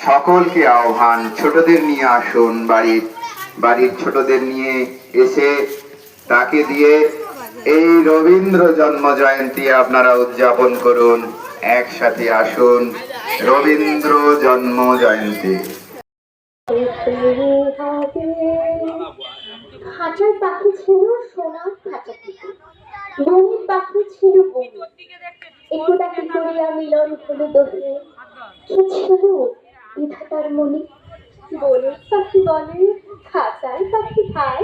সকলকে আহ্বান, ছোটদের নিয়ে আসুন, বাড়ির ছোটদের নিয়ে এসে তাকে দিয়ে এই রবীন্দ্র জন্ম জয়ন্তী আপনারা উদযাপন করুন। একসাথে আসুন, রবীন্দ্র জন্ম জয়ন্তী। খাঁচার পাখি ছিল সোনার খাঁচা থেকে, বনের পাখি ছিল বনে, একদা কি করিয়া মিলন হলো দোহে, কি ছিল বিধাতার মনে। বনের পাখি বলে খাঁচার পাখি ভাই,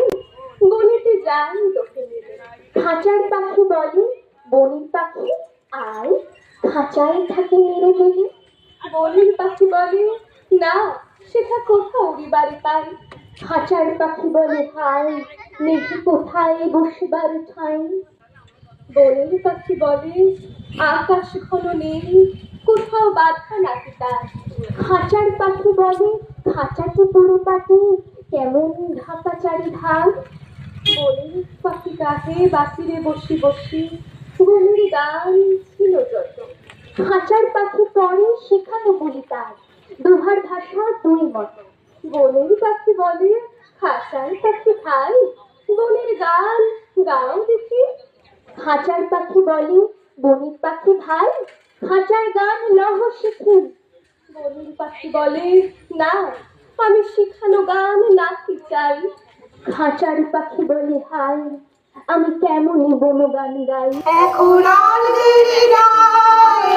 বনেতে যাই তোকে মিলে। খাঁচার পাখি বলে বনের পাখি আয়, খাঁচায় থাকে মেরে মেরে। বনের পাখি বলে না, সেটা কোথাও উড়িবারে পাই। খাঁচার পাখি বলে হায়, মেঘে কোথায় বসবার ঠাঁই। বনের পাখি বলে আকাশ ঘন নেই, কোথাও বাধা নাকি তার। খাঁচার পাখি বলে খাঁচাতে পড়ে পাটি, কেমন ঢাকা চারিধার। বনের পাখি গাহে বাসিরে বসি বসি, বনের গান ছিল যত। খাঁচার পাখি পরে শেখানো বলি তার, দুহার ভাষা দুই মত। বনের পাখি বলে খাঁচার পাখি ভাই, বনের গান গাও দেখি। খাঁচার পাখি বলে বনের পাখি ভাই, খাঁচার গান লহ শিখি। বনের পাখি বলে না, আমি শিখানো গান নাকি চাই। খাঁচার পাখি বলে হাই, আমি কেমনই বন গান গাই। এখন আর দেরি নাই।